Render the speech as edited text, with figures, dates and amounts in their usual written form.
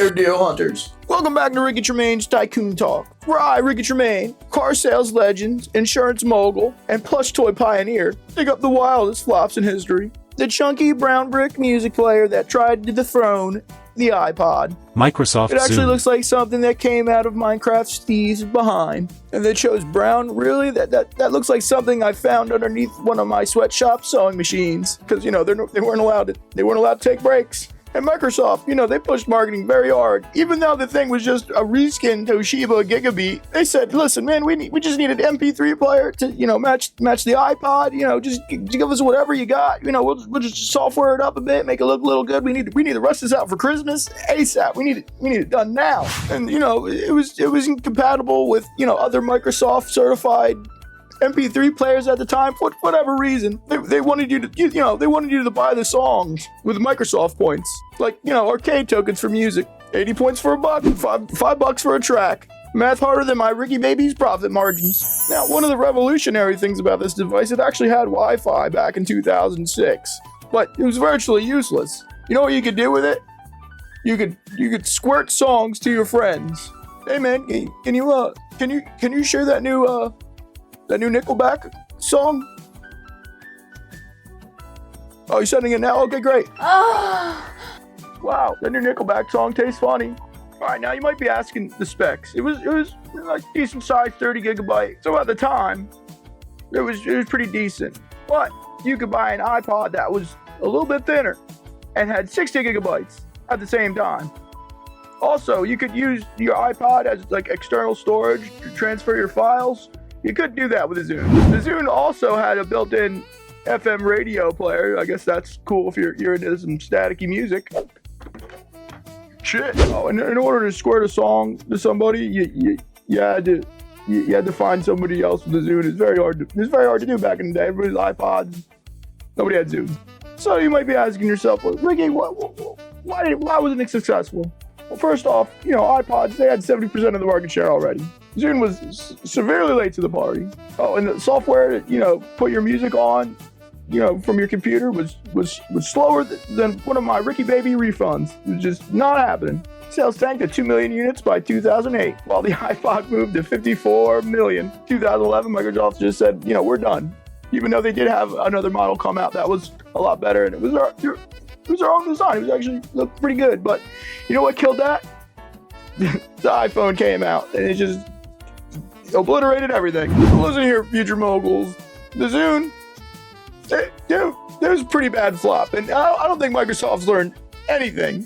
there, deal hunters. Welcome back to Ricky Tremaine's Tycoon Talk, where I, Ricky Tremaine, car sales legend, insurance mogul, and plush toy pioneer, dig up the wildest flops in history. The chunky brown brick music player that tried to dethrone the iPod. Microsoft It actually Zune. looks like something that came out of Minecraft Steve's behind. And they chose brown? Really? That looks like something I found underneath one of my sweatshop sewing machines. Because, they weren't allowed to take breaks. And Microsoft, they pushed marketing very hard. Even though the thing was just a reskin Toshiba Gigabeat, they said, listen, man, we just need an MP3 player to, match the iPod. Just give us whatever you got. We'll just software it up a bit, make it look a little good. We need to rush this out for Christmas ASAP. We need it done now. And, it was incompatible with, other Microsoft certified MP3 players at the time, for whatever reason. They wanted you to, they wanted you to buy the songs with Microsoft points. Like, arcade tokens for music. 80 points for $1, $5 for a track. Math harder than my Ricky baby's profit margins. Now, one of the revolutionary things about this device, it actually had Wi-Fi back in 2006. But it was virtually useless. You know what you could do with it? You could squirt songs to your friends. Hey man, can you share that new Nickelback song? Oh, you're sending it now? Okay, great. Wow, that new Nickelback song tastes funny. All right, now you might be asking the specs. It was like decent size, 30 gigabyte. So at the time, it was pretty decent. But you could buy an iPod that was a little bit thinner and had 60 gigabytes at the same time. Also, you could use your iPod as like external storage to transfer your files. You could do that with the Zune. The Zune also had a built-in FM radio player. I guess that's cool if you're into some staticky music. Shit. Oh, and in order to squirt a song to somebody, you had to find somebody else with the Zune. It's very hard to do back in the day. Everybody's iPods. Nobody had Zune. So you might be asking yourself, well, Ricky, why wasn't it successful? Well, first off, iPods, they had 70% of the market share already. Zune was severely late to the party. Oh, and the software to, put your music on, from your computer was slower than one of my Ricky Baby refunds. It was just not happening. Sales tanked to 2 million units by 2008, while the iPod moved to 54 million. 2011, Microsoft just said, we're done. Even though they did have another model come out that was a lot better, and it was our own design. It was actually looked pretty good. But you know what killed that? The iPhone came out, and it just obliterated everything. So listen here, future moguls. The Zune, it was a pretty bad flop, and I don't think Microsoft's learned anything.